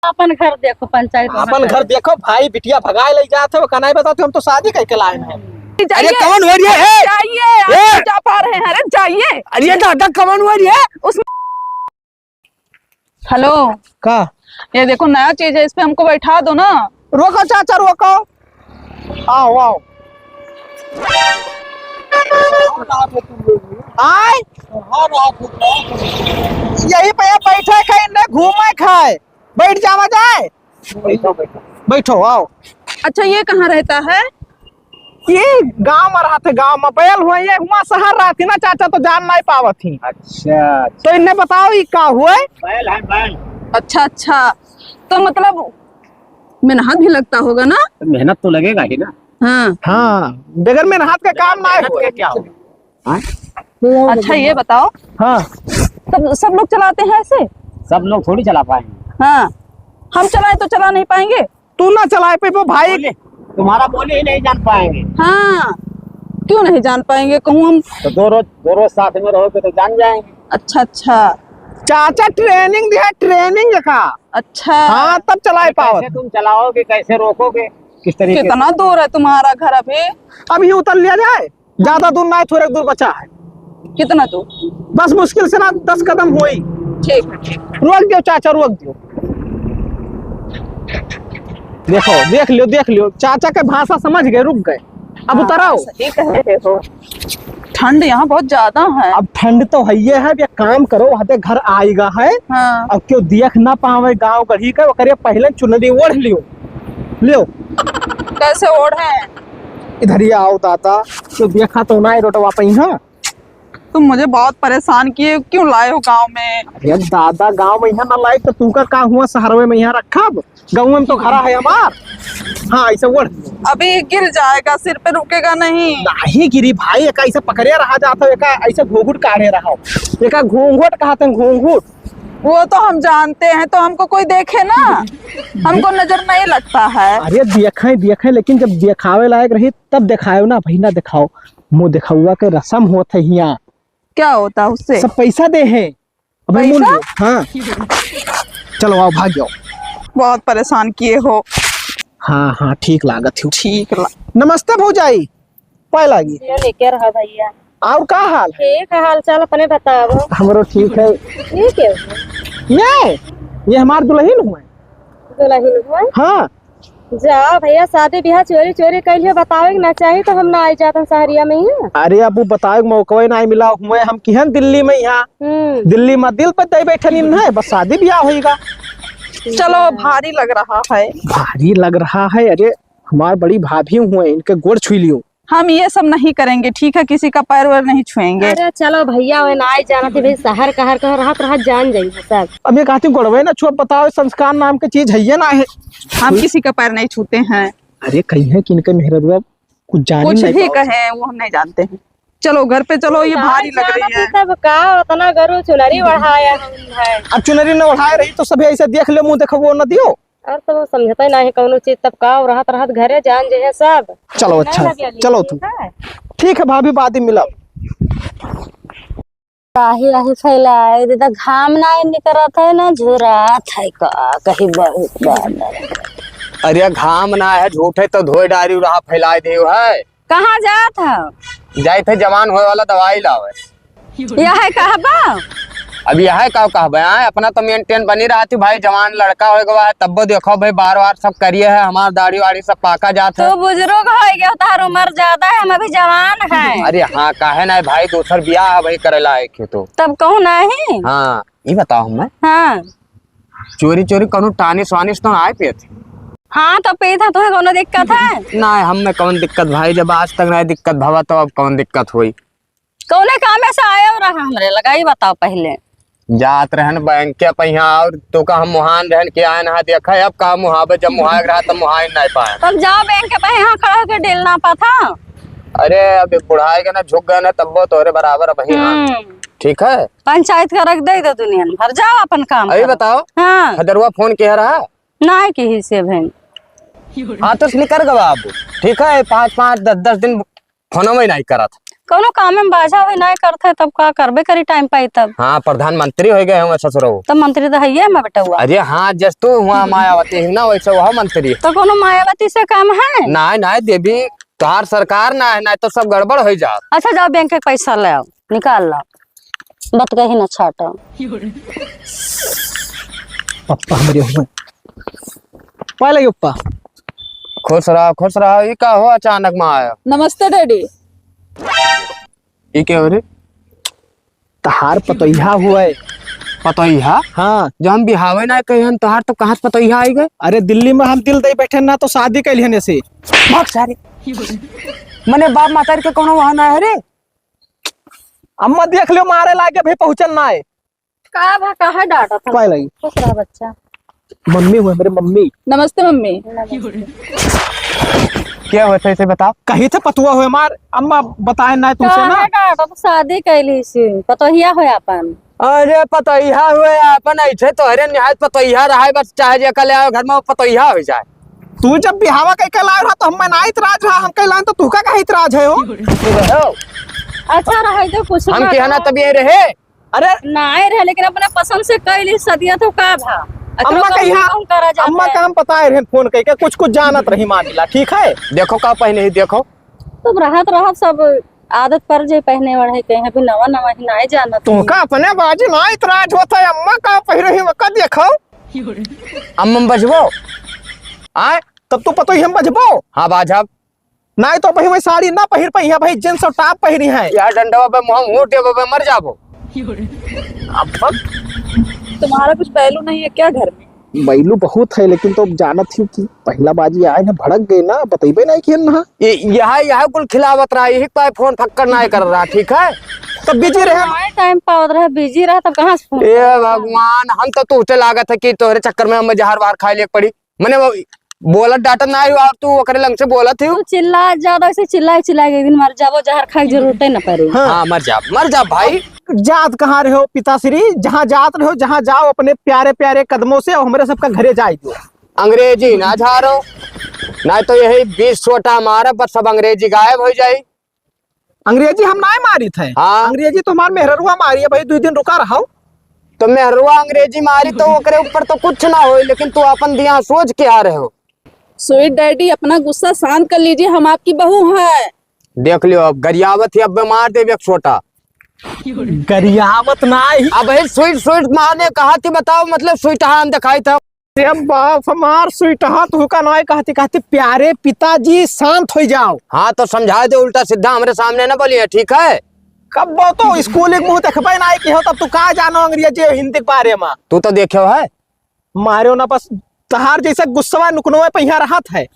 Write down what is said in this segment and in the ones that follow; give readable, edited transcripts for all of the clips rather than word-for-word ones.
अपन घर देखो पंचायत। अपन घर देखो भाई बिटिया भगाए ले जाते हो कनाई बताते हम तो शादी करके लाए हैं। अरे कौन हो रही है? जाइए आप जा पा रहे हैं। अरे जाइए। अरे दादा कौन हो रही है? उसमें हेलो का ये देखो नया चीज है, इस पे हमको बैठा दो ना। रोको चाचा रोको। आओ आओ आए यही पे बैठे खाए न घूमे खाए बैठ जावा जाए। बैठो आओ। अच्छा ये कहाँ रहता है? ये गांव में रहते, गांव में बैल हुआ ये वहाँ शहर रहती ना चाचा तो जान नहीं पावत थी। अच्छा तो इन्हें बताओ ये का हुआ? बैल है बैल। अच्छा अच्छा तो मतलब मेहनत भी लगता होगा ना? मेहनत तो लगेगा ही ना। हाँ हाँ बगैर मेहनत का काम ना है क्या होगा? अच्छा ये बताओ हाँ सब लोग चलाते हैं ऐसे? सब लोग थोड़ी चला पाएंगे। हाँ हम चलाए तो चला नहीं पाएंगे। तू ना चलाए पे वो भाई तुम्हारा बोले ही नहीं जान पाएंगे। हाँ क्यों नहीं जान पाएंगे? कहूँ हम तो दो रोज साथ में रहोगे तो जान जाएंगे। अच्छा अच्छा चाचा ट्रेनिंग दिया ट्रेनिंग का। अच्छा हाँ तब चलाए पाओ। कैसे तुम चलाओगे, कैसे रोकोगे, किस तरीके कितना दूर है तुम्हारा घर अभी? अभी उतर लिया जाए, ज्यादा दूर ना थोड़े दूर बचा है। कितना दूर? बस मुश्किल से ना 10 कदम हुई। ठीक है। रोक दियो चाचा रोक दियो। देखो देख लियो चाचा के भाषा समझ गए रुक गए। अब उतराओ। सही कह रहे हो। ठंड यहाँ बहुत ज्यादा है। अब ठंड तो है ये है, काम करो वहां घर आएगा है। हाँ अब क्यों देख ना पावे गाँव गढ़ी का करिए पहले चुनरी ओढ़ लियो लियो। कैसे ओढ़े? इधर ही आओ दादा तो देखा तो ना रोटवा पे यहाँ। तुम मुझे बहुत परेशान किए, क्यों लाए हो गांव में? अरे दादा गांव में यहाँ ना लाए तो तू का हुआ शहर में यहाँ रखा। गाँव में तो घरा है हमार। हाँ ऐसे ओढ़ अभी गिर जाएगा, सिर पे रुकेगा नहीं। नहीं गिरी भाई, एक ऐसे पकड़े रहा जाता है, एक ऐसे घूंघट काढ़े रहा, एक घूंघट कहते हैं घूंघट। वो तो हम जानते हैं, तो हमको कोई देखे ना हमको नजर नहीं लगता है। अरे देखे लेकिन जब दिखावे लायक रही तब दिखाओ ना भाई, ना दिखाओ मुँह दिखावा के रस्म होता है यहाँ। क्या होता है उससे? सब पैसा दे है। पैसा? हाँ चलो आओ भाग जाओ। बहुत परेशान किए हो। हाँ हाँ ठीक लागत है। ठीक नमस्ते भौजाई पाए लागी। लेके रहा भैया। और का हाल है? ठीक है हाल चाल अपने बताओ। हमरो ठीक है। ठीक है ये हमार दुल्हन हुए। दुल्हन हुआ? हाँ जाओ भैया शादी ब्याह चोरी चोरी कैलिए बताओ ना चाहिए तो हम ना आ जाते सहरिया में ही। अरे अब बताओ मौका नहीं मिला हुए हम किहन दिल्ली में यहाँ। दिल्ली में दिल पे दे बैठे है बस शादी ब्याह होगा। चलो भारी लग रहा है। भारी लग रहा है? अरे हमार बड़ी भाभी हुए इनके गोड़ छुई लियो। हम ये सब नहीं करेंगे ठीक है, किसी का पैर वैर नहीं छुएंगे। अरे चलो भैया वो ना आ जाना थी भाई शहर कहर रात रात जान जाइए सब। अब ये कहती गोड़वे ना छुआ बताओ संस्कार नाम की चीज है ये ना है। हम किसी का पैर नहीं छूते हैं। अरे कहीं है कि इनके मेहरबा कुछ जान कुछ नहीं भी कहे वो हम नहीं जानते हैं। चलो घर पे चलो, ये भारी लग रही है। तब का उतना गरु चुनरी बढ़ाया है। अब चुनरी न उठाए रही तो सभी ऐसे देख ले मुंह देखो वो न दियो। और तो वो समझता ही नहीं कौनो चीज तब का रात रात घरे जान जे है सब। चलो अच्छा चलो तुम ठीक है भाभी बाद में मिला। काहे आही फैलाए दादा घाम ना निकलत है ना झुरात है का कहीं बहुत ज्यादा। अरे घाम ना है झूठे तो धोए डारी रहा फैलाए दे है। कहाँ जात है? जाए थे जवान होए वाला दवाई लावे। यह है कहबा? अब यह का कहबे अपना तो मेंटेन बनी रहा थी भाई, जवान लड़का हो गया है तब देखो भाई बार बार सब करिए है, हमार दाढ़ी वाड़ी सब पाका जाता है। तो बुजुर्ग हो गया तार उम्र ज्यादा है, हम अभी जवान है। अरे हाँ काहे ना भाई दूसर ब्याह भाई करेला है तो तब कहूँ नहीं। हाँ ये बताओ मैं हाँ चोरी कौनो टानिस वानिस तो आए पे थे? हाँ तो पैसा तो है कोनो दिक्कत है ना हम में कौन दिक्कत भाई, जब आज तक नहीं दिक्कत भवा तो अब कौन दिक्कत हुई? कौने काम से आया रहा हमरे लगा ही बताओ पहले। जात रहन बैंक के पहिया और तो का हम मुहान रहन के आए ना देखा अब का मुहाबे जब मुहाग रहा तब मुहाई नहीं पाए। तब जाओ बैंक के पे यहाँ खड़ा होकर डेल ना पाता। अरे अब बुढ़ाए के ना झुक गए ना तब वो तोरे बराबर वही। ठीक है पंचायत का रख दे दो दुनिया भर जाओ अपन काम। अभी बताओ हाँ हदरवा फोन किया रहा ना के हिस्से भें। हाँ तो निकल गवा अब ठीक है 5-5 10-10 दिन फोन में नहीं करा था। कोनो काम में बाझा हुई नहीं करते तब का करबे करी टाइम पाई तब। हाँ प्रधानमंत्री हो गए हूँ ससुरो। तब मंत्री तो है मैं बेटा हुआ। अरे हाँ जस तू हुआ मायावती ना वैसे वह मंत्री। तो कोनो मायावती से काम है? ना देवी तोहार सरकार ना है, ना तो सब गड़बड़ हो जा। अच्छा जाओ बैंक के पैसा ले आओ, निकाल लो, बत कहीं ना छाटो। पप्पा हमारे हुए वाले पप्पा। खुश रहा। ये का हो अचानक में आया? नमस्ते डैडी। ये क्या हो रे? तहार पतोहिया हुआ है। पतोहिया? हाँ जो हम बिहावे ना कहे हम तोहार तो कहाँ से पतोहिया आई गए? अरे दिल्ली में हम दिल दे बैठे ना तो शादी कैलिए ने से बहुत सारे मने बाप माता के कोनो वहां ना है रे। अम्मा देख लो मारे लागे भाई पहुंचन ना है का भा कहा डाटा था? काय लगी खुश रहा बच्चा। मम्मी हुए मेरे मम्मी। नमस्ते मम्मी। क्या हुआ था इसे बताओ। कही थे पतुआ हुए मार अम्मा बताए ना तुमसे ना। डाटा तो शादी कैली सी पतोहिया हो अपन। अरे पतोहिया हुए अपन ऐसे तो अरे निहायत पतोहिया रहा बस चाहे जे कल आओ घर में पतोहिया हो जाए। तू जब बिहावा कह के लाए रहा तो हम ना इतराज रहा हम कहलान तो तू का इतराज है हो। अच्छा रहा तो कुछ हम के ना तब ये रहे। अरे नाए रहे लेकिन अपने पसंद से कैली सदिया तो का भा। अम्मा कहिया अम्मा का हम पता है फोन कह के कुछ जानत रही मानिला ठीक है। देखो का पहने ही देखो तुम रहत सब आदत पर जे पहने वाले कहीं भी नवा ही नहीं जाना। तू का अपने बाजी ना इतराज होता है अम्मा का पहिरे ही का देखो। अम्मा बजबो आए तब तो पतो ही हम बजबो। हाँ बाजब नहीं तो भाई वही साड़ी ना पहिर पहिया भाई जींस और टॉप पहिरी है यार डंडवा पे मुंह मोटे पे मर जाबो। अब तुम्हारा कुछ पहलू नहीं है क्या घर में? बैलू बहुत है लेकिन तो जानत थी कि पहला बाजी आए ना भड़क गए ना बतेबे नहीं कि ना यह कुल खिलावत रहा यही पाए फोन फक्कर ना कर रहा ठीक है। तब बिजी रहे टाइम पावत रहे बिजी रहा तब कहाँ से ए भगवान हम तो तुझे लागत है कि तोहरे चक्कर में हम जहर बाहर खाए ले पड़ी मैंने बोलत डाटा ना हुआ तू ओकरे लंग से बोलत थी। तू चिल्ला ज्यादा से चिल्ला एक दिन मर जाबो जहर खाए जरूरत न पड़े। हाँ मर जा भाई। जात कहाँ रहे हो पिताश्री जहाँ जात रहे हो जहाँ जाओ अपने प्यारे प्यारे कदमों से और हमारे सबका घरे जाए दो। अंग्रेजी ना झारो ना तो यही 20 छोटा मारा पर सब अंग्रेजी गायब हो जाये। अंग्रेजी हम ना मारी थे। हाँ अंग्रेजी तो हमारे मेहरुआ मारी है भाई 2 दिन रुका रहा तो मेहरुआ अंग्रेजी मारी तो ओकरे ऊपर तो कुछ ना हो लेकिन तू अपन दिया सोच के आ रहे हो। स्वीट डैडी अपना गुस्सा शांत कर लीजिए हम आपकी बहू है। देख लियो अब गरियावत ही अब मार दे छोटा गरियावत ना अब स्वीट मारने कहा थी बताओ मतलब स्वीट हम दिखाई था बाप हमार स्वीट तू का ना कहती प्यारे पिताजी शांत हो जाओ। हाँ तो समझा दे उल्टा सीधा हमारे सामने ना बोलिए ठीक है। कब तो स्कूल एक मुंह देखबे ना कि हो तब तू का जानो अंग्रेजी हिंदी के बारे में। तू तो देखो है मारो ना बस तहार जैसा गुस्सा नुकनों पहिया रहत है।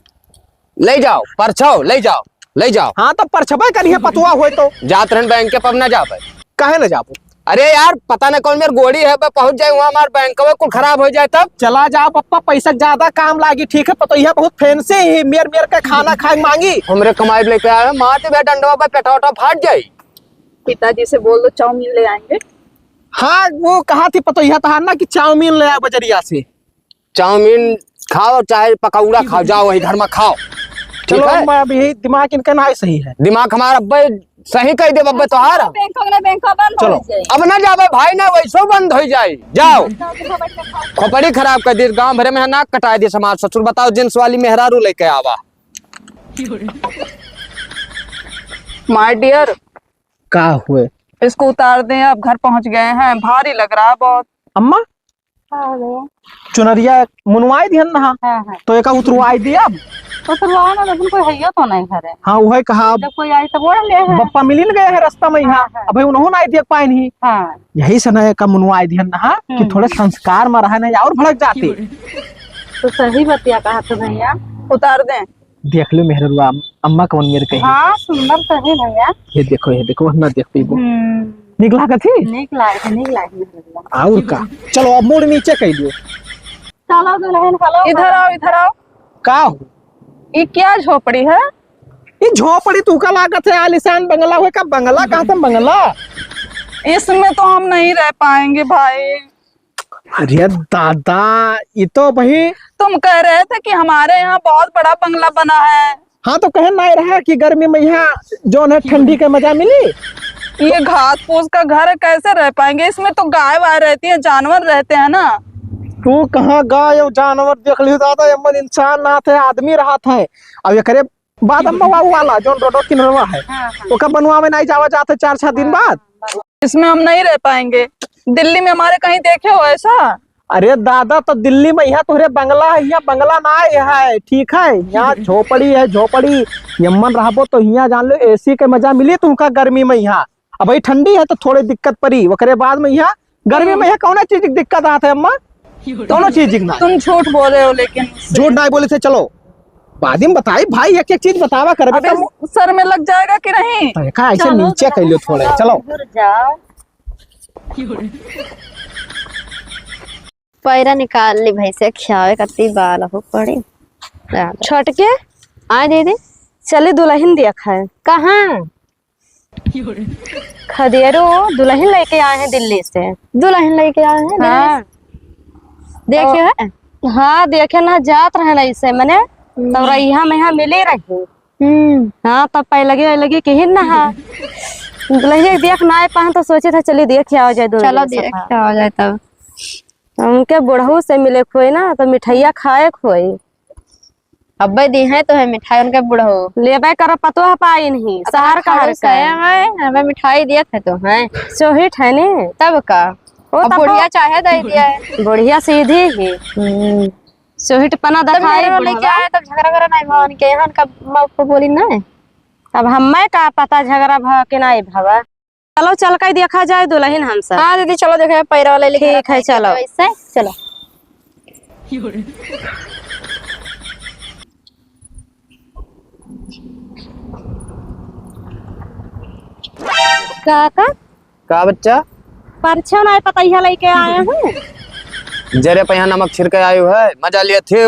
ले जाओ परछो ले जाओ। हाँ तो परछबे करिए पतुआ हुए तो जात रहन बैंक के पब ना जा पाए काहे ना जाबो। अरे यार पता ना कौन मेरी गोड़ी है पहुंच जाए वहाँ हमारे बैंक में कुछ खराब हो जाए तब चला जाओ पप्पा पैसा ज्यादा काम लागी ठीक है पतोहिया बहुत फैंसी है मेर का खाना खाए मांगी हमरे कमाई लेके आए मारते बैठ डंडवा पे पेटा उठा फाट जाये। पिताजी से बोल दो चाउमीन ले आएंगे। हाँ वो कहा थी पतोहिया तहार ना कि चाउमीन ले आ बजरिया से। चाउमीन खाओ चाहे पकौड़ा खाओ जाओ वही घर में खाओ ठीक चलो है। अभी दिमाग इनका ना सही है। दिमाग हमारा अब्बे सही कह दे बब्बे तोहार बैंक बंद चलो। हो जाए। अब ना जावे भाई ना वैसो बंद हो जाए जाओ। खोपड़ी खराब कर दी गांव भरे में नाक कटा दी समाज ससुर बताओ जींस वाली मेहरारू लेके आवा। माय डियर का हुए इसको उतार दें अब घर पहुंच गए हैं भारी लग रहा है बहुत। अम्मा चुनरिया मुनवाई दिहन ना हाँ। तो एक उतरवाई दिया तो फिर ना लेकिन कोई है तो नहीं घर है। हाँ वही कहा जब कोई आई तो बोल ले है। बप्पा मिलिन गए है रास्ता में यहाँ अब उन्होंने नहीं देख पाए नहीं। हाँ यही से ना का मुनवाई दिहन ना कि थोड़े संस्कार में रहा नहीं और भड़क जाते। तो सही बतिया कहा तो भैया उतार दें। देख लो मेहरुआ अम्मा कौन मेरे कही। हाँ सुंदर तो है भैया। ये देखो ना देख पीबो निक लागत थी निक लागे और का चलो अब मोड़ नीचे कह दियो। चलो दुल्हन हेलो इधर आओ का हो ये क्या झोपड़ी है? ये झोपड़ी तू का लागत है आलिशान बंगला हुए का बंगला कहा था बंगला। इसमें तो हम नहीं रह पाएंगे भाई। अरे दादा ये तो भाई तुम कह रहे थे कि हमारे यहाँ बहुत बड़ा बंगला बना है। हाँ तो कहे ना रहा कि गर्मी में यहाँ जो है ठंडी के मजा मिली। ये घास फूस का घर है, कैसे रह पाएंगे इसमें? तो गाय वाय रहती है, जानवर रहते हैं ना। तू कहाँ गाय और जानवर देख ली दादा, यमन इंसान ना थे, आदमी रहा था। अब ये बाद अम्मा वाला जो रोडो किनरवा है तो कब बनवा में नहीं जावा जाते 4-6 दिन बाद। इसमें हम नहीं रह पाएंगे। दिल्ली में हमारे कहीं देखे हो ऐसा? अरे दादा तो दिल्ली में यहाँ तोहरे बंगला है, यहाँ बंगला ना है, ठीक है। यहाँ झोपड़ी है, झोपड़ी यमन रहबो तो यहाँ जान लो एसी के मजा मिली तुमका गर्मी में। यहाँ अब भाई ठंडी है तो थोड़ी दिक्कत पड़ी, ओकरे बाद में यहाँ गर्मी में यहाँ कौन चीज की दिक्कत आते है अम्मा? दोनों चीज ना। तुम झूठ बोल रहे हो, लेकिन झूठ नहीं बोले थे। चलो बाद में बताई भाई, एक एक चीज बतावा कर। अबे सर में लग जाएगा कि नहीं? ऐसे नीचे कर लो थोड़े। चलो जाओ पैरा निकाल ली भाई से खियावे कत्ती बाल हो पड़ी छट के आए दीदी। चले दुल्हन दिया खाए। कहाँ? खदेरो दुल्हन लेके आए हैं दिल्ली से। दुल्हन लेके आए हैं दिल्ली हाँ से। देखे है? हाँ देखे ना, जात रहे ना इसे मैंने तब यहाँ में यहाँ मिले रही। हाँ तब पहले लगे कि ही ना दुल्हन देख ना आए पाए तो सोचे था चलिए देख आ जाए। चलो देख आ जाए तब। उनके बुढ़ऊ से मिले खोई ना तो मिठाइया खाए खोई। अब्बे दी है तो है मिठाई उनके बुढ़ऊ लेबे कर पतो है पाई नहीं शहर का है। हमें मिठाई दिया थे तो है सोहिठ है ने तब का वो बुढ़िया चाहे दे दिया है। बुढ़िया सीधी ही सोहिठ पना दिखाई लेके आए तब झगड़ा करा नहीं भवन के यहाँ का माँ को बोली ना। अब हमें का पता झगड़ा भ के नहीं भवा। चलो चल कर देखा जाए दुल्हन हम सब। हाँ दीदी चलो देखे पैरा वाले लेके। ठीक है चलो इससे चलो। काका का बच्चा परछा नहीं पता यह लेके आए हैं। जरे पहिया नमक छिड़के आयु है, मजा लिए थे।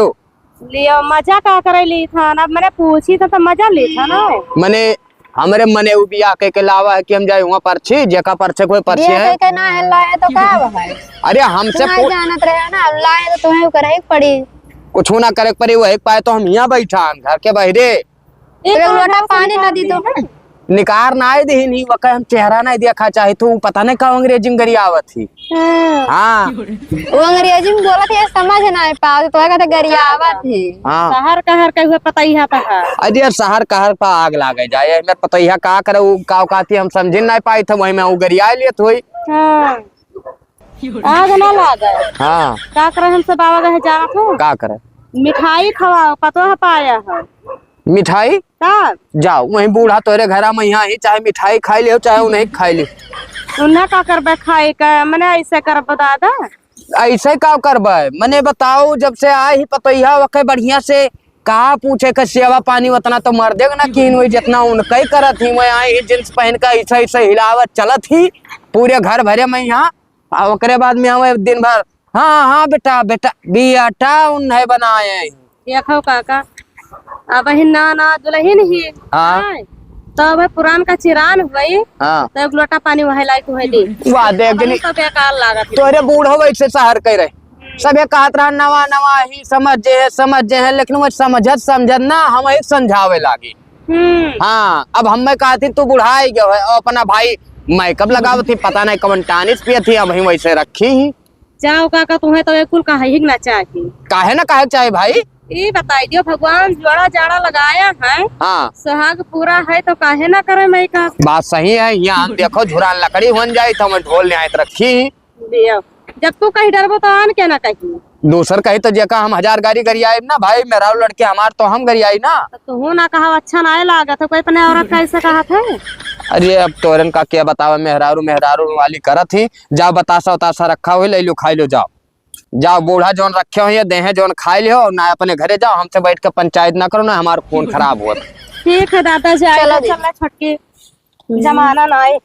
लियो मजा का करे ली था ना, मैंने पूछी तो मजा ली था ना। मने हमरे मने बिया के लावा है कि हम जाए वहाँ परछी जेका परछे कोई परछी है के ना है लाए तो का है? अरे हमसे जानत रहे ना, लाए तो तुम्हें करे पड़ी। कुछ ना करे पड़ी वही पाए तो हम यहाँ बैठा घर के बहरे एक लोटा पानी ना दी तो ना निकार ना आए दे नहीं वक़्त हम चेहरा नहीं देखा चाहे तो पता नहीं का अंग्रेजी में गरियावत थी। हाँ वो अंग्रेजी में बोला थी समझ ना पाओ तो कहते गरियावत थी। हाँ शहर कहर के हुए पता ही है। अरे शहर कहर पर आग लागे जाए मैं पता ही का करे वो का कहती हम समझ नहीं पाई थे वही में वो गरिया लिए थोड़ी। आग ना लागे। हाँ का करे हमसे बाबा कहे जाना था का करे मिठाई खवाओ पतो है पाया है मिठाई का जाओ वही बूढ़ा तोरे घर में यहाँ ही चाहे मिठाई खाई लियो चाहे वो नहीं खाई लियो उन्हें का करबे खाई का मैंने ऐसे कर दादा ऐसे का करबे मने बताओ जब से आए ही पतैया वके बढ़िया से कहा पूछे का सेवा पानी उतना तो मर देगा ना कि वही जितना उनके करत ही वही आए जींस पहन का ऐसा ऐसा हिलावत चलत ही पूरे घर भरे में यहाँ ओकरे बाद में हमें दिन भर हाँ हाँ बेटा बेटा बेटा उन्हें बनाए देखो काका अब ही ना दुल्हन ही हाँ तो अब पुरान का चिरान हुई हाँ तो एक लोटा पानी वही लायक हुई दी वाह देख जनी तो बेकार लागत तोरे बूढ़ हो वैसे शहर कह रहे सब कहत रहा नवा नवा ही समझे है लेकिन वो समझत ना हम एक समझावे लागी। हाँ अब हमें कहती तू बुढ़ाई गयो है और अपना भाई मेकअप लगाव थी पता नहीं कवन टानिस पिए थी अब वैसे रखी ही जाओ काका तुम्हें तो एक कुल का ही ना चाहिए काहे ना काहे चाहिए भाई ये बताई दियो भगवान जोड़ा जाड़ा लगाया है हाँ सुहाग पूरा है तो काहे ना करे मैं का बात सही है यहाँ देखो झुरान लकड़ी बन जाये तो मैं ढोल न्यायत रखी दियो जब तू कहीं डरबो तो आन के ना कही दूसर कही तो जेका हम 1000 गाड़ी गरियाई ना भाई मेरा लड़के हमार तो हम गरियाई ना तू ना कहा अच्छा ना लागत है कोई अपने औरत कैसे कहा था। अरे अब तोरन का क्या बतावा मेहरारू वाली करत ही जाओ बतासा उतासा रखा हुई ले लो खाई लो जाओ बूढ़ा जोन रखे हो देहे जोन खाई लियो ना अपने घरे जाओ हमसे बैठ के पंचायत ना करो ना हमारा खून खराब हुआ। ठीक है दादा जी चल छटके जमाना ना है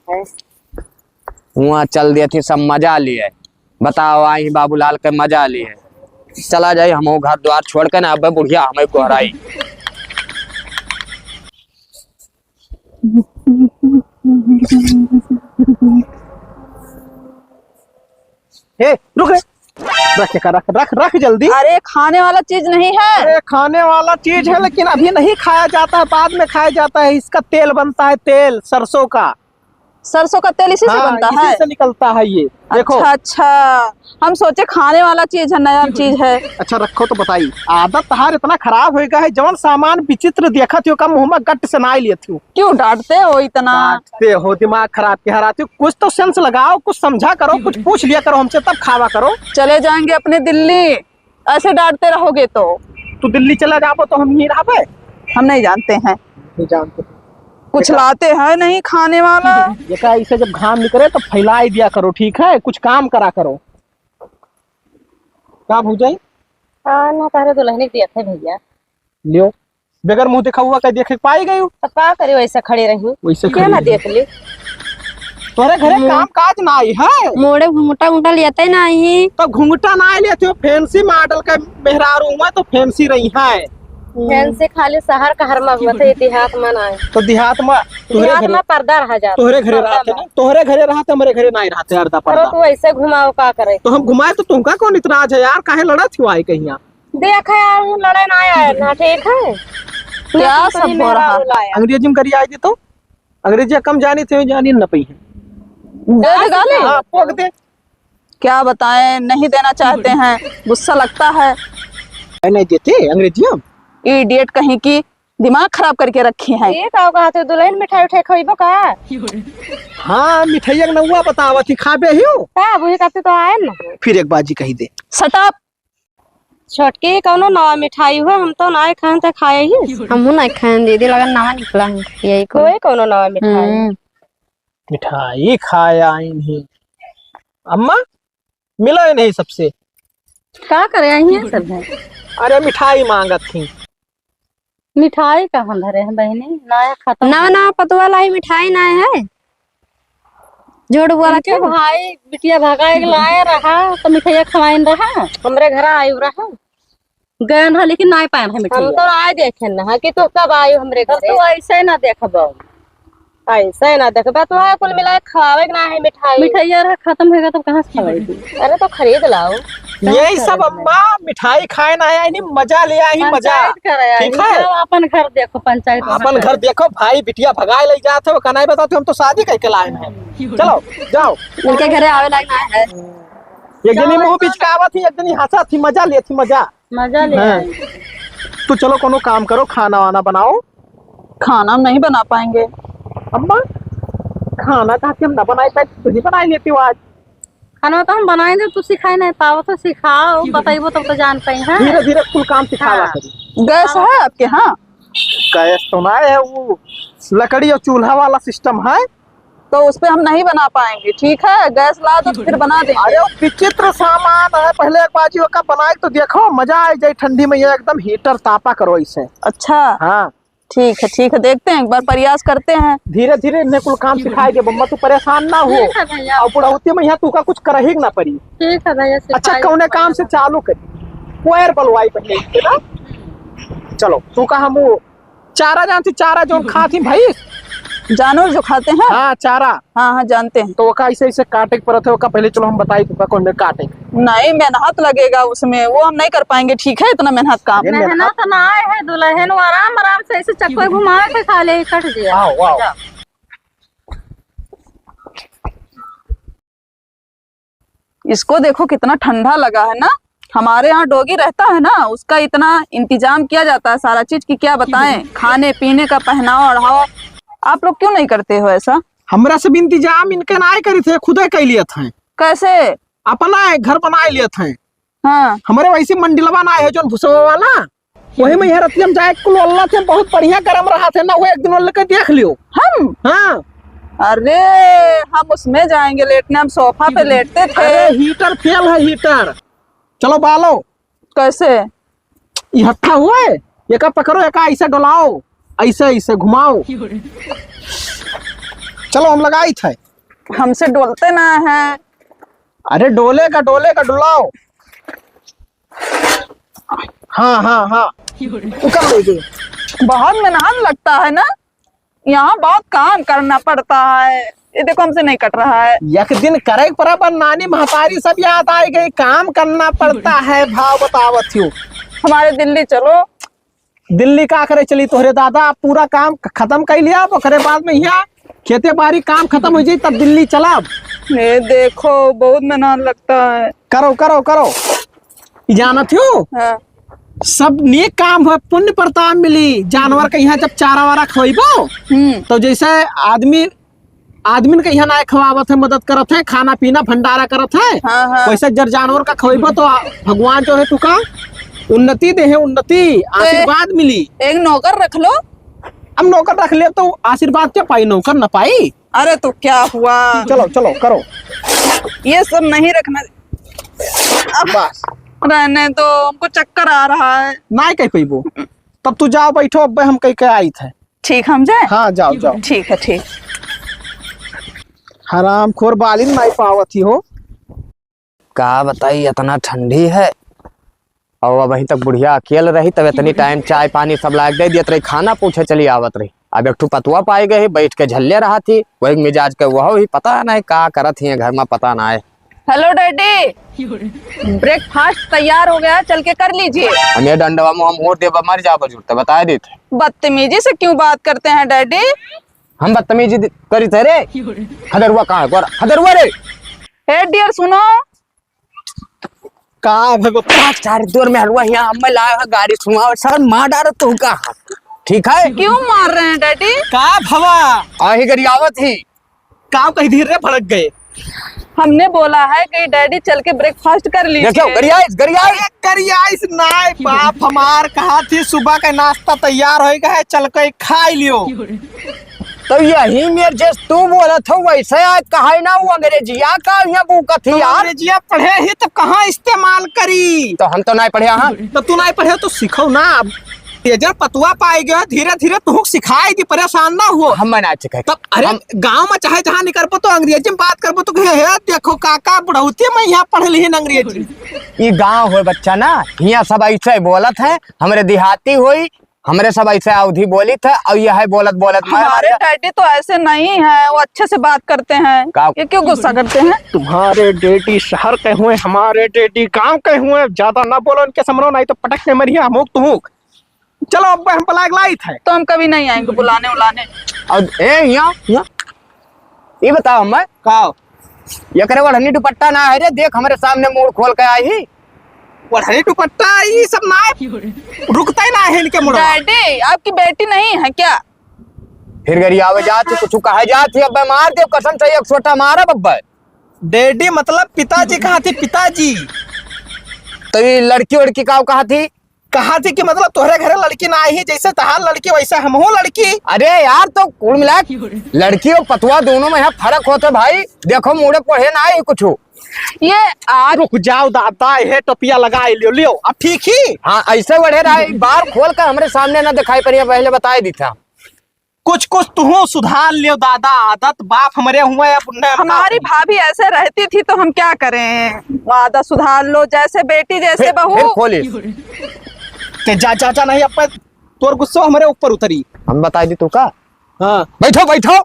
वहाँ चल दिए थी सब मजा लिए बताओ आई बाबूलाल के मजा लिए चला जाए हम घर द्वार छोड़ के ना अब बुढ़िया हमें गोहराई रुक रख रख रख रख जल्दी। अरे खाने वाला चीज नहीं है। अरे खाने वाला चीज है लेकिन अभी नहीं खाया जाता है, बाद में खाया जाता है। इसका तेल बनता है, तेल सरसों का। सरसों का तेल इसी से हाँ, बनता इसी है। से निकलता है ये, देखो। अच्छा अच्छा, हम सोचे खाने वाला चीज है, नया चीज है। अच्छा रखो तो बताई। आदत तहार इतना खराब हो गया है, जवन सामान विचित्र देखत हो का मुंह में गट से ना लियत हो। क्यों डांटते हो इतना? डांटते हो, दिमाग खराब के हराते हो। कुछ तो सेंस लगाओ, कुछ समझा करो, कुछ पूछ लिया करो हमसे, तब खावा करो। चले जाएंगे अपने दिल्ली, ऐसे डांटते रहोगे तो। तू दिल्ली चला जाओ तो हम ही रहे। हम नहीं जानते हैं, नहीं जानते। कुछ लाते हैं नहीं खाने वाला। ये का इसे जब घाम निकले तो फैलाई दिया करो, ठीक है? कुछ काम करा करो। क्या भूजाई? हाँ ना, पहले दुल्हन दिया था भैया। लियो, बगैर मुंह देखा हुआ कहीं देखे पाई गई? तो क्या करे, वैसे खड़ी रही, वैसे क्या ना देख ली। तोरे घरे काम काज ना आई है मोड़े घूंघटा घूंघटा लियाते नहीं। तो घुंघटा ना लेते हो। फैंसी मॉडल का मेहरारू में तो फैंसी रही है। फैन से खाली शहर का हरमा हुआ था, इतिहास में ना है। तो देहात में इतिहास में पर्दा रह जाता। तोहरे घरे रहते ना, तोहरे घरे रहते, हमारे घरे नहीं रहते अर्धा करो पर्दा। तू ऐसे घुमाओ, का करे? तो हम घुमाए तो तुमका कौन इतराज है यार? काहे लड़त हो आई कहीं? देख यार, लड़ाई ना आया ना, ठीक है? क्या सब हो रहा? अंग्रेजी में करी आई थी तो अंग्रेजी कम जानी थे, जानी न पई है। दे दे गाली। हाँ, पोक दे। क्या बताएं, नहीं देना चाहते हैं, गुस्सा लगता है। नहीं देते अंग्रेजी हम। इडियट कहीं की, दिमाग खराब करके रखी हैं। ये का कहते दुल्हन मिठाई उठाई खइबो का? हाँ, मिठाइया के नौआ बतावत ही खाबे ही हो। का बुही कहते तो आए ना। फिर एक बाजी कही दे। सटाप। छोटकी कौनो नवा मिठाई हुआ, हम तो ना खान तो खाए ही। हम नहीं खाएं दीदी, लगा नवा निकला है यही को। कोई कौनो नवा मिठाई। मिठाई खाया नहीं अम्मा, मिला ही नहीं सबसे। का करे यही सब है। अरे मिठाई मांगत थी। मिठाई का हम धरे हैं बहनी, नया खत्म। नवा नवा पतवा लाई मिठाई ना है, जोड़ बोला के भाई बिटिया भगाए लाए रहा तो मिठाई खवाइन रहा, हमरे घर आयु रहा गए ना, लेकिन ना पाए है मिठाई। हम तो आए देखे ना कि तू कब आयु हमरे घर। तो ऐसे ना देखबो, ऐसे ना देखबा। तो आए कुल मिला खवावे ना है मिठाई। मिठाई खत्म होगा तो कहाँ से खवाएगी? अरे तो खरीद लाओ। यही सब अम्मा, मिठाई खाए ना आया नहीं, मजा ले आई मजा। ठीक है, अपन घर देखो, पंचायत अपन घर देखो। भाई बिटिया भगाए ले जाते हो, कनाई बताते हम तो शादी करके लाए हैं। चलो जाओ, उनके घरे आवे लगना है। एक जनी मुंह बिचकावत थी, एक जनी हंसा थी, मजा ले थी, मजा ले हाँ। तो चलो कोनो काम करो, खाना वाना बनाओ। खाना नहीं बना पाएंगे अम्मा, खाना खाते हम न बनाए पाए, तुझे बनाई लेती हो आज। खाना तो हम बनाएंगे, तू सिखाई नहीं पाओ तो सिखाओ, बताइबो तब तो जान पाई है। धीरे धीरे कुल काम सिखावा करी। गैस है आपके? हाँ, गैस तो ना है, वो लकड़ी और चूल्हा वाला सिस्टम है। तो उस पे हम नहीं बना पाएंगे। ठीक है, गैस ला दो तो फिर बना देंगे। अरे विचित्र सामान है, पहले एक बाजी का बनाए तो देखो, मजा आ जाए। ठंडी में ये एकदम हीटर तापा करो इसे। अच्छा हाँ ठीक है, ठीक है, देखते हैं, एक बार प्रयास करते हैं। धीरे धीरे इन्हें कुल काम सिखाएंगे बम्मा, तू परेशान ना हो। और बुढ़ौती में यहाँ तू का कुछ कर ही ना पड़ी। ठीक है भैया। अच्छा कौने काम से चालू करी, पैर बलवाई पहले ना। चलो तू का हम वो चारा जानती, चारा जो खाती भाई, जानवर जो खाते हैं। हाँ चारा। हाँ हाँ जानते हैं। तो वो ऐसे ऐसे काटे के परत है, वो पहले चलो हम बताई तुका कौन में काटे। नहीं, मेहनत लगेगा उसमें, वो हम नहीं कर पाएंगे। ठीक है, इतना मेहनत काम। मेहनत ना है, दुल्हन आराम आराम से ऐसे चक्कर घुमा के खा ले, कट दिया। वाह वाह। इसको देखो कितना ठंडा लगा है ना। हमारे यहाँ डॉगी रहता है ना, उसका इतना इंतजाम किया जाता है सारा चीज की क्या बताएं, खाने पीने का, पहनावा ओढ़ावा। आप लोग क्यों नहीं करते हो ऐसा? हमरा सब इंतजाम इनके ना करी थे, खुदे कर लिए थे। कैसे? अपना घर बना लिए थे। हाँ, हमारे वैसे मंडिलवा ना है जो भुसवा वाला, वही में यार हम जाए कुल अल्लाह थे, बहुत बढ़िया गरम रहा थे ना। वो एक दिन वाले के देख लियो हम। हाँ, अरे हम उसमें जाएंगे लेटने, हम सोफा पे लेटते थे। अरे हीटर फेल है, हीटर। चलो बालो। कैसे? इकट्ठा हुए, एक पकड़ो, एक ऐसे डोलाओ, ऐसे ऐसे घुमाओ। चलो हम लगाई थे। हमसे डोलते ना है। अरे डोले का डुलाओ। हाँ हाँ हाँ, कर लीजिए। बहुत मेहनत लगता है ना, यहाँ बहुत काम करना पड़ता है। ये देखो हमसे नहीं कट रहा है। एक दिन करे बराबर नानी महतारी सब याद आई गई, काम करना पड़ता है। भाव बतावत हूँ। हमारे दिल्ली चलो। दिल्ली का करे चली तोहरे दादा पूरा काम खत्म कर लिया, ओकरे बाद में यहाँ खेते बाड़ी काम खत्म हो जाई तब दिल्ली चलब। ये देखो बहुत मेहनत लगता है। करो करो करो। जानत हूँ हाँ। सब नेक काम हो, पुण्य प्रताप मिली। जानवर के यहाँ जब चारा वारा खवाइबो तो जैसे आदमी के यहाँ ना खवावत है, मदद करत है, खाना पीना भंडारा करत है, हाँ, हाँ। वैसे जर जानवर का खवाइबो तो भगवान जो है तू का उन्नति दे है, उन्नति आशीर्वाद मिली। एक नौकर रख लो। अब नौकर रख ले तो आशीर्वाद क्या पाई, नौकर न पाई। अरे तो क्या हुआ, चलो चलो करो। ये सब नहीं रखना। बस रहने दो, हमको चक्कर आ रहा है। ना कह पैबो तब तू जाओ बैठो, अब हम कह के आई थे। ठीक, हम जाए। हाँ जाओ जाओ। ठीक है ठीक। हराम खोर बालिन नहीं पावत ही हो। का बताई इतना ठंडी है और वहीं तक बुढ़िया अकेले रही, तब इतनी टाइम चाय पानी सब लाग दे दियत रही, खाना पूछे चली आवत रही। अब एक ठो पतुआ पाई गई, बैठ के झल्ले रहा थी, वही मिजाज के वह ही पता नहीं का करत ही घर में, पता ना है। हेलो डैडी, ब्रेकफास्ट तैयार हो गया, चल के कर लीजिए। हम ये डंडवा मुँह मोड़ दे मर जा बजूर बता देते। बदतमीजी से क्यों बात करते हैं डैडी? हम बदतमीजी करी थे रे? खदरुआ कहाँ है? खदरुआ रे। हे डियर सुनो, का भगवान चार दूर में हलवा यहाँ हम लाया है, गाड़ी सुना सर मार डाल तू का। ठीक है, क्यों मार रहे हैं डैडी? का भवा आही गरियावत ही का कही धीरे भड़क गए। हमने बोला है कि डैडी चल के ब्रेकफास्ट कर लीजिए। देखो गरियाइस करियाइस नाय बाप हमार कहा थी सुबह का नाश्ता तैयार हो गया है, चल के खा लियो। तो यही मेरे जैस तू बोला था वैसे आज कहा ना वो अंग्रेजिया का यहाँ बुका थी यार। अंग्रेजिया पढ़े ही तो कहाँ इस्तेमाल करी। तो हम तो नहीं पढ़े। हाँ तो तू नहीं पढ़े तो सीखो ना। अब तेजर पतुआ पाई गया, धीरे धीरे तू सिखाई दी, परेशान ना हो। हम ना सिखाए तब अरे गांव में चाहे जहाँ निकलबो तो अंग्रेजी में बात करबो तो कहे हे देखो काका बुढ़ौती में यहाँ पढ़ ली अंग्रेजी। ये गांव हो बच्चा ना, यहाँ सब ऐसे बोलत है, हमरे देहाती हुई, हमरे सब ऐसे अवधि बोली थे और यह बोलत बोलत हमारे डैडी तो ऐसे नहीं है, वो अच्छे से बात करते हैं। ये क्यों गुस्सा करते हैं? तुम्हारे डैडी शहर के हुए, हमारे डैडी गांव के हुए। ज्यादा ना बोलो उनके समरो, नहीं तो पटक के मरिया मुक तुमुक। चलो अब हम पलाग लाई थे तो हम कभी नहीं आएंगे बुलाने उलाने। और यहाँ ये बताओ मैं का ये करे वढ़नी दुपट्टा ना है रे, देख हमारे सामने मुंह खोल के आई ही। पढ़े दुपट्टा ये सब ना रुकता ही ना है इनके मुड़। डैडी आपकी बेटी नहीं है क्या? फिर गरियावे जाती कुछ कहे जाती, अब मार दे कसम से एक छोटा मारा बब्बा। डैडी मतलब पिताजी कहाँ थे? पिताजी तो ये लड़की वड़की का कहा थी? कहा थी कि मतलब तोहरे घरे लड़की ना आई है, जैसे तहार लड़की वैसे हम हो लड़की। अरे यार तो कुल मिला लड़की और पतुआ दोनों में यहाँ फर्क होता भाई। देखो मुड़े पढ़े ना आई कुछ। ये आज रुक जाओ दादा, ये टोपिया लगा लियो लियो अब ठीक ही। हाँ ऐसे बढ़े रहा, बार खोल कर हमारे सामने ना दिखाई पड़ी, पहले बताए दी था। कुछ कुछ तू सुधार लियो दादा, आदत बाप हमारे हुए। हमारी भाभी ऐसे रहती थी तो हम क्या करें? वो आदत सुधार लो, जैसे बेटी जैसे बहू। फिर खोली जा जा जा नहीं, अब तोर गुस्सा हमारे ऊपर उतरी। हम बता दी तू का। हाँ बैठो बैठो।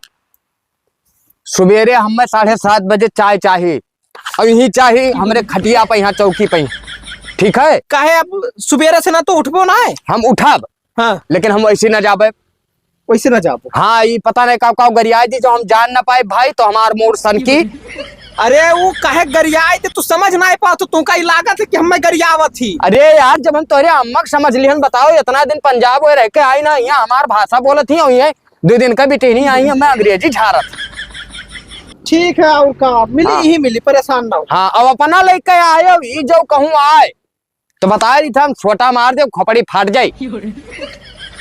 सवेरे हमें 7:30 बजे चाय चाहिए और यही चाहिए हमारे खटिया पे, यहाँ चौकी पे। ठीक है, काहे अब सुबेरे से ना तो उठबो ना है। हम उठब हाँ लेकिन हम वैसे ना जाबे। वैसे ना जाबो। हाँ ये पता नहीं का गरियाई थी जो हम जान ना पाए भाई, तो हमार मूड सन की। अरे वो काहे गरियाई थी तू समझ ना पा, तो तू का लागत है कि हमें गरियावत थी। अरे यार जब हम तोरे अम्मक समझ लिहन, बताओ इतना दिन पंजाब में रह के आई ना, यहाँ हमार भाषा बोलत ही हुई है, 2 दिन का भी टेनी आई है, मैं अंग्रेजी झारत। ठीक है और का मिली हाँ। ही मिली, परेशान ना हो। हाँ अब अपना लेके आयो, ये जो कहूँ आए तो बता रही था हम छोटा मार दे खोपड़ी फाट जाये।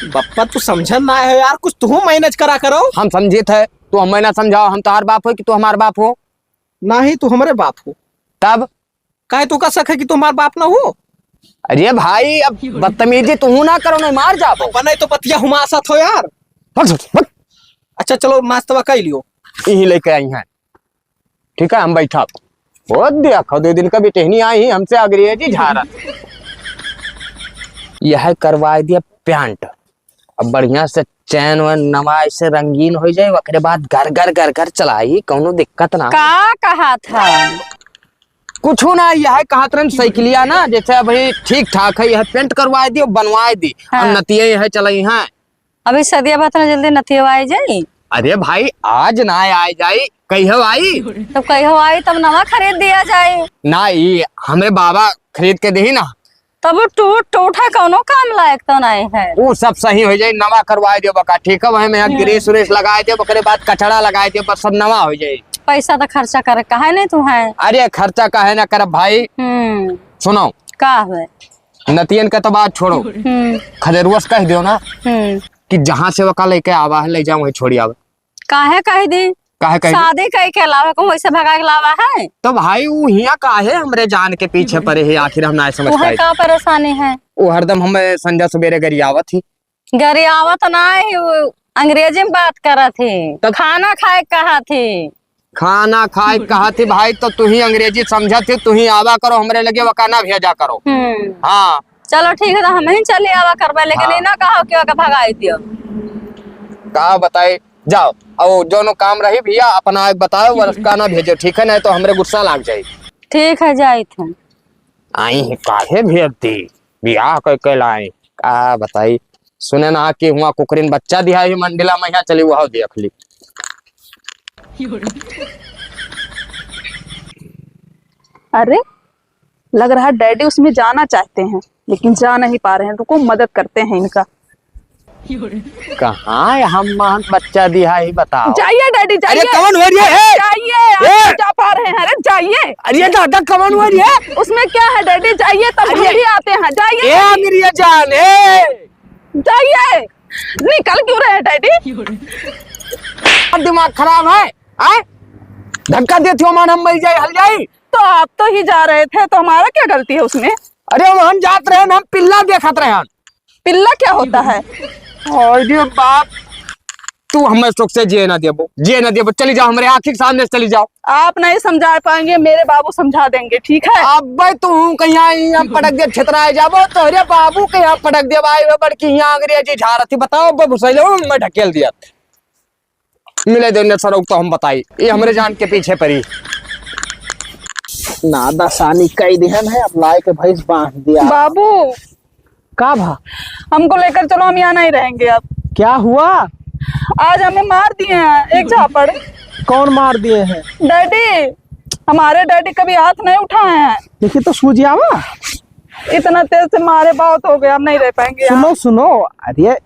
बप्पा तू समझन ना है यार, कुछ तू मैनेज करा करो। हम समझे थे, तू हमें ना समझाओ, हम तुम्हार बाप हो कि तू हमार बाप हो? ना ही तू हमारे बाप हो, तब काहे तू का शक है कि तू हमारे बाप ना हो? अरे भाई अब बदतमीजी तू ना करो, नहीं मार जाबो। बने तो पतिया हुमासत हो यार। अच्छा चलो नाश्ता कर लियो। यही लेके आई हैं। ठीक है हम बैठा, बहुत देखो 2 दिन का भी टहनी आई हमसे अंग्रेजी झारत। यह करवा दिया पैंट, अब बढ़िया से चैन व नवा ऐसे रंगीन हो जाए, ओकरे बाद घर घर चलाई, कोनो दिक्कत ना। का कहा था? कुछ ना, यह कहा तुरंत साइकिलिया ना, जैसे भाई ठीक ठाक है, यह पेंट करवा दी और बनवा दी। हाँ। और नतिये यह चलाई है। अभी सदिया बात ना जल्दी नथिया आई जाई। अरे भाई आज ना आ जाई, कहियो आई तब कहियो आई तब नवा खरीद दिया जाए। ना, ये हमें बाबा खरीद के दही ना, तब टूट टूट है, कोनो काम लायक तो नहीं है। वो सब सही हो जाए, नवा करवा दियो बका, ठीक है। वही में ग्रीस उरेस लगा दियो, ओकरे बाद कचड़ा लगा दियो, बस सब नवा हो जाए। पैसा तो खर्चा करे काहे नहीं तू है? अरे खर्चा काहे ना कर भाई। सुनो का है? नतियन का तो बात छोड़ो, खदेरुआस कह दियो ना कि जहाँ से वका लेके आवा है ले जाओ वही छोड़ी आवा। काहे कह दी? काहे कह दी? शादी कह के लावा को वैसे भगा के लावा है? तो भाई वो हिया काहे हमरे जान के पीछे पड़े है, आखिर हम ना समझ तुम्हें पाए। का परेशानी है? वो हरदम हमें संजय सवेरे गरियावत थी। गरियावत ना ही, वो अंग्रेजी में बात करत थी, तब- खाना खाए कहा थी। खाना खाए कहा थी भाई, तो तू ही अंग्रेजी समझा थी, तू ही आवा करो हमरे लगे वकाना भेजा करो। हाँ चलो ठीक है, तो हम ही चले आवा करबे, लेकिन हाँ। ये ना कहो कि ओके भगाई दियो। कहा बताए जाओ, और जो काम रही भैया अपना बताओ, उसका ना भेजो, ठीक है, नहीं तो हमरे गुस्सा लग जाए। ठीक है जाई थे। आई ही काहे भेजती, बियाह के लाई का बताई। सुने ना कि हुआ कुकरीन बच्चा दिया ही मंडिला में, यहाँ चली वह देख ली। अरे लग रहा है डैडी उसमें जाना चाहते हैं, लेकिन जा नहीं पा रहे हैं। रुको मदद करते हैं इनका। कहाँ हम महंत बच्चा दिया ही बताओ। जाइए डैडी जाइए। अरे कौन हो रही है? जाइए, आप ए! नहीं जा पा रहे हैं। अरे जाइए। अरे दादा कौन हो रही है? उसमें क्या है डैडी, जाइए तब हम भी आते हैं। जाइए ए अंग्रेज जान, ए जाइए। निकल क्यों रहे हैं डैडी? दिमाग खराब है? आए धक्का देती हो मान हम मर जाए हल जाए। तो आप तो ही जा रहे थे, तो हमारा क्या गलती है उसमें? अरे हम जात रहे हम पिल्ला देखत रहे। पिल्ला क्या होता है? अरे बाप, तू हमें सुख से जिए ना देबो, जिए ना देबो, चली जाओ हमारे आंखी के सामने से चली जाओ। आप नहीं समझा पाएंगे, मेरे बाबू समझा देंगे, ठीक है? अब तू कहीं हम पटक दे छितराए जाबो, तोहरे बाबू के यहाँ पटक दे भाई बड़की यहाँ अंग्रेजी झारती बताओ घुसैलो मैं ढकेल दिया। मिले देने सर तो हम बताई, ये हमरे जान के पीछे पड़ी। नादा सानी कई दिन है, अब लाए के भैंस बांध दिया। बाबू का भा हमको लेकर चलो, हम यहाँ नहीं रहेंगे अब। क्या हुआ? आज हमें मार दिए हैं एक झापड़। कौन मार दिए हैं? डैडी, हमारे डैडी कभी हाथ नहीं उठाए हैं। देखिए तो सूजियावा, इतना तेज से मारे बहुत हो गया, हम नहीं रह पाएंगे यहाँ। सुनो सुनो, अरे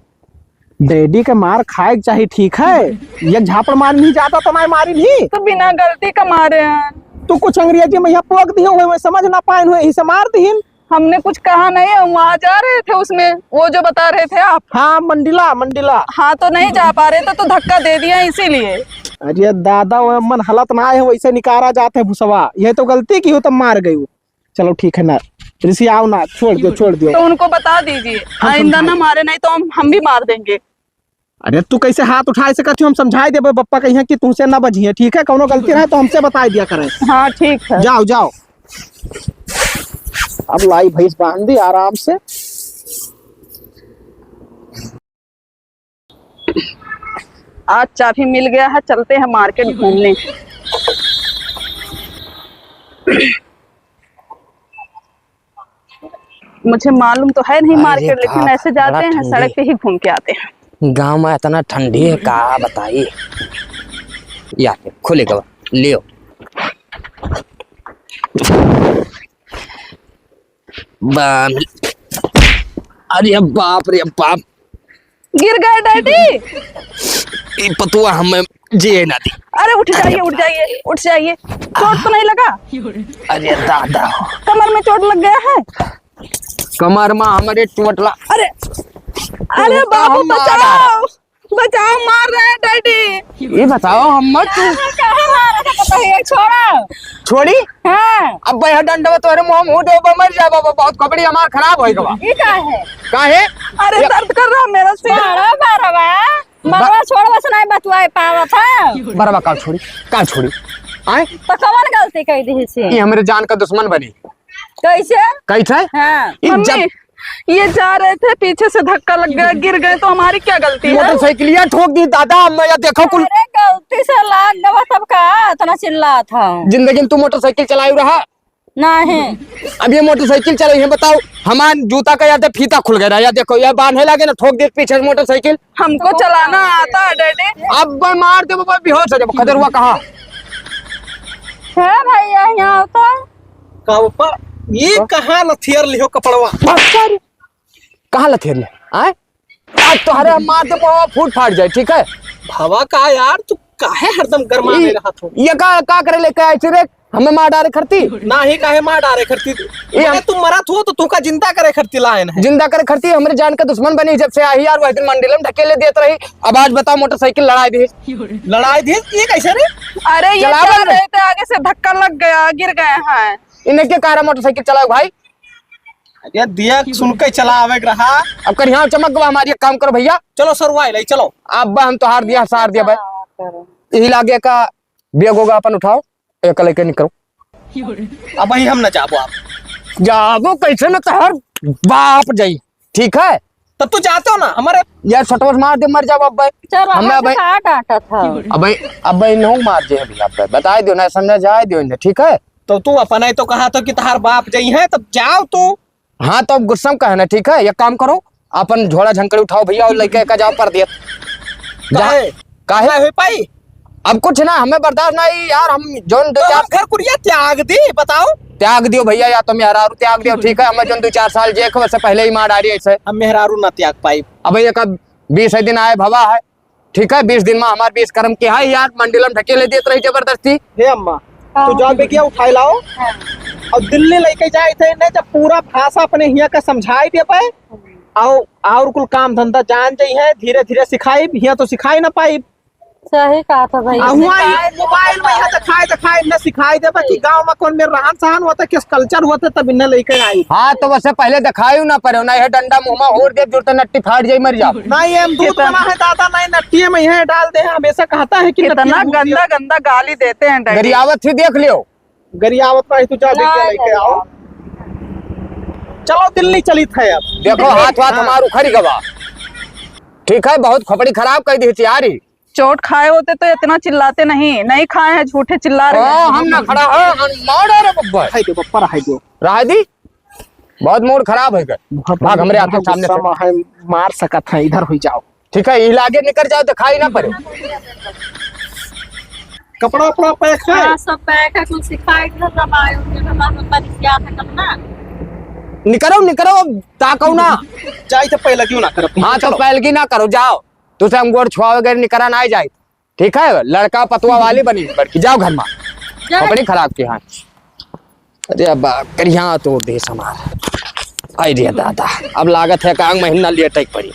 डैडी के मार खाए के चाहिए, ठीक है? ये झापड़ मार नहीं जाता तो मैं मारी नहीं। तो बिना गलती का मारे हैं। तू कुछ अंग्रेजी में यहाँ पोक दी हुए, मैं समझ ना पाए हुए, यही से मार दी। हमने कुछ कहा नहीं, हम वहाँ जा रहे थे उसमें, वो जो बता रहे थे आप। हाँ मंडिला मंडिला। हाँ तो नहीं जा पा रहे थे तो धक्का दे दिया इसीलिए। अरे दादा वो मन हालत ना है, वैसे निकारा जाते भुसवा, ये तो गलती की हो तो मार गई। चलो ठीक है ना ऋषि, आओ ना, छोड़ दियो छोड़ दियो। तो उनको बता दीजिए आइंदा ना मारे, नहीं तो हम भी मार देंगे। अरे तू कैसे हाथ उठाए से करती, हम समझाई देबे पप्पा कहिए कि तुमसे ना बजिए, ठीक है? कोनो गलती रहे तो हमसे बता दिया करें। हाँ ठीक है। जाओ जाओ। अब लाई भैंस बांध दी आराम से। आज चाबी मिल गया है, चलते हैं मार्केट घूमने। मुझे मालूम तो है नहीं अरे मार्केट, लेकिन बाप, ऐसे जाते बड़ा हैं, ठंडी। सड़क पे ही घूम के आते हैं। गांव में इतना ठंडी है का बताइए। या खुलेगा लियो। अरे बाप रे बाप, गिर गए डैडी। ये पतुआ हमें जिए ना दी। अरे उठ जाइए उठ जाइए उठ जाइए। चोट तो नहीं लगा? अरे दादा, कमर में चोट लग गया है? कमर में हमारे टूटला। अरे अरे बाबू बचाओ बचाओ, मार रहे हैं डैडी। ये बताओ हम मत छोड़ा छोड़ी। हाँ अब भैया डंडवा तोरे मुंह मुंह डोबा मर जा बाबा, बहुत कपड़ी हमार खराब होई गवा। ये क्या है? काहे? अरे दर्द कर रहा मेरा सिर। छोड़ा बारवा, मरवा छोड़ बस नहीं बतवाए पावा था। बराबर का छोड़ी का छोड़ी आए तो कौन गलती कह दी से? ये हमारे जान का दुश्मन बनी। कैसे? कैसे? हाँ ये मम्मी जब ये जा रहे थे, पीछे से धक्का लग गया, गिर गए, तो हमारी क्या गलती है? मोटरसाइकिलिया ठोक दी दादा। मैं देखो कुल अरे गलती से लाग गवा तब का इतना चिल्ला था। जिंदगी में तू मोटरसाइकिल चलाई रहा नहीं अब ये मोटरसाइकिल चलाई है, बताओ हमार जूता का याद फीता खुल गया। या देखो ये बांधे लगे ना, ठोक दी पीछे से मोटरसाइकिल। हमको चलाना आता है डैडी। अब मार दे बाबा, बेहोश हो जाओ। खदर हुआ कहा है भैया यहाँ तो कब ये कहाँ लथियर लियो कपड़वा? कहाँ लथेर ले आए? आज तुम्हारे हम मार दे बाबा, फूट फाट जाए। ठीक है हवा का यार, तू काहे हरदम गरमा में रहा तू? ये का करे लेके आए रे? हमें मार डाले खरती ना ही काहे मार डारे करती ये तुम मरा हो तो तू का जिंदा करे करती लाइन है। जिंदा करे खरती हमारे जान का दुश्मन बनी जब से आई यार। वह दिन मंडलम ढकेले देते रही। अब आज बताओ मोटरसाइकिल लड़ाई दी ये कैसे रे? अरे ये चलावा जा ना। रहे थे, आगे से धक्का लग गया, गिर गए हैं। इन्हें क्या कहा मोटरसाइकिल चलाओ भाई? ये दिया सुन के चला आवे रहा। अब कर यहाँ चमक गवा हमारी, एक काम करो भैया, चलो सरवाई ले चलो। अब हम तो हार दिया, सार दिया भाई। यही लागे का बेग होगा, अपन उठाओ एक लेके निकलो। अब ही हम न जाबो। आप जाबो कैसे न तहर बाप जाई। ठीक है तब तू जाते हो ना हमारे यार, छटवस मार दे मर जाओ। अब भाई चलो हमें अब डांटा था। अब भाई नो मार दे अभी। आप बता दो ना, समझा जाए दो इन्हें। ठीक है तो तू अपन ही तो कहा तो कि तहार बाप जई है, तब जाओ तू। हाँ तो अब गुस्सा में कहना। ठीक है एक काम करो, अपन झोला झंकड़ी उठाओ भैया और लेके का जाओ पर दिया। काहे काहे हो पाई? अब कुछ ना, हमें बर्दाश्त नहीं यार। हम जोन दो तो चार घर कुरिया त्याग दी, बताओ। त्याग दियो भैया, या तो मेहरारू त्याग दियो। ठीक है हमें जोन 2-4 साल जेक वैसे पहले ही मार डाली ऐसे। हम मेहरारू ना त्याग पाई। अब भैया का 20 दिन आए भवा है। ठीक है 20 दिन में हमारे 20 कर्म के है यार। मंडलम ढकेले देते रही जबरदस्ती। हे अम्मा तू जाओ बेगिया उठाई लाओ और दिल्ली लेके जाए थे ने, जब पूरा भाषा अपने हिया का समझाई दे पाए आओ और कुल काम धंधा जान जाई है, धीरे धीरे सिखाई। हिया तो सिखाई ना पाई। सही कहा था भैया। मोबाइल में यहाँ दिखाई न सिखाई दे कि गांव में कौन मेरे रहन सहन होता, किस कल्चर होता, तब इन्हें लेकर आई। हाँ तो वैसे पहले दिखाई ना पड़े ना, यह डंडा मुंह में और दे जुड़ते नट्टी फाट जाई मर जाओ। नहीं हम दूध बना है दादा, नहीं नट्टी में यहाँ डाल दे। हमेशा कहता है कि कितना गंदा गंदा गाली देते हैं डैडी। गरियावत थी देख लियो। गरियावत का तू जा लेके आओ। चलो दिल्ली चली थे। अब देखो हाथ हमारू खरी गवा। ठीक है बहुत खोपड़ी खराब कर दी थी यारी। चोट खाए होते तो इतना चिल्लाते नहीं खाए हैं, झूठे चिल्ला रहे हैं। हम ना खड़ा है, हम मार रहे बब्बा। हाय दे बप्पा हाय दे। राह दी बहुत मूड खराब है गए। भाग हमरे आते सामने से। है मार सकत है, इधर हो जाओ। ठीक है इला आगे निकल जाओ, दिखाई ना पड़े। कपड़ा उपड़ा पैक है। हाँ सब पैक है, कुछ सिखाई घर रमाए उनके हमारे परिचय है तब ना। निकरो ताकौ ना। जाई तो पहले क्यों ना कर। हाँ तो पहलगी ना करो, जाओ तुझे हम गोड़ छुआ वगैरह निकरा ना जाए। ठीक है लड़का पतुआ वाली बनी बड़की, जाओ घर में अपनी खराब की। हाँ अरे अब करिया तोड़ दे समार। आई रे दादा अब लागत है कांग महीना लिए टैक पड़ी।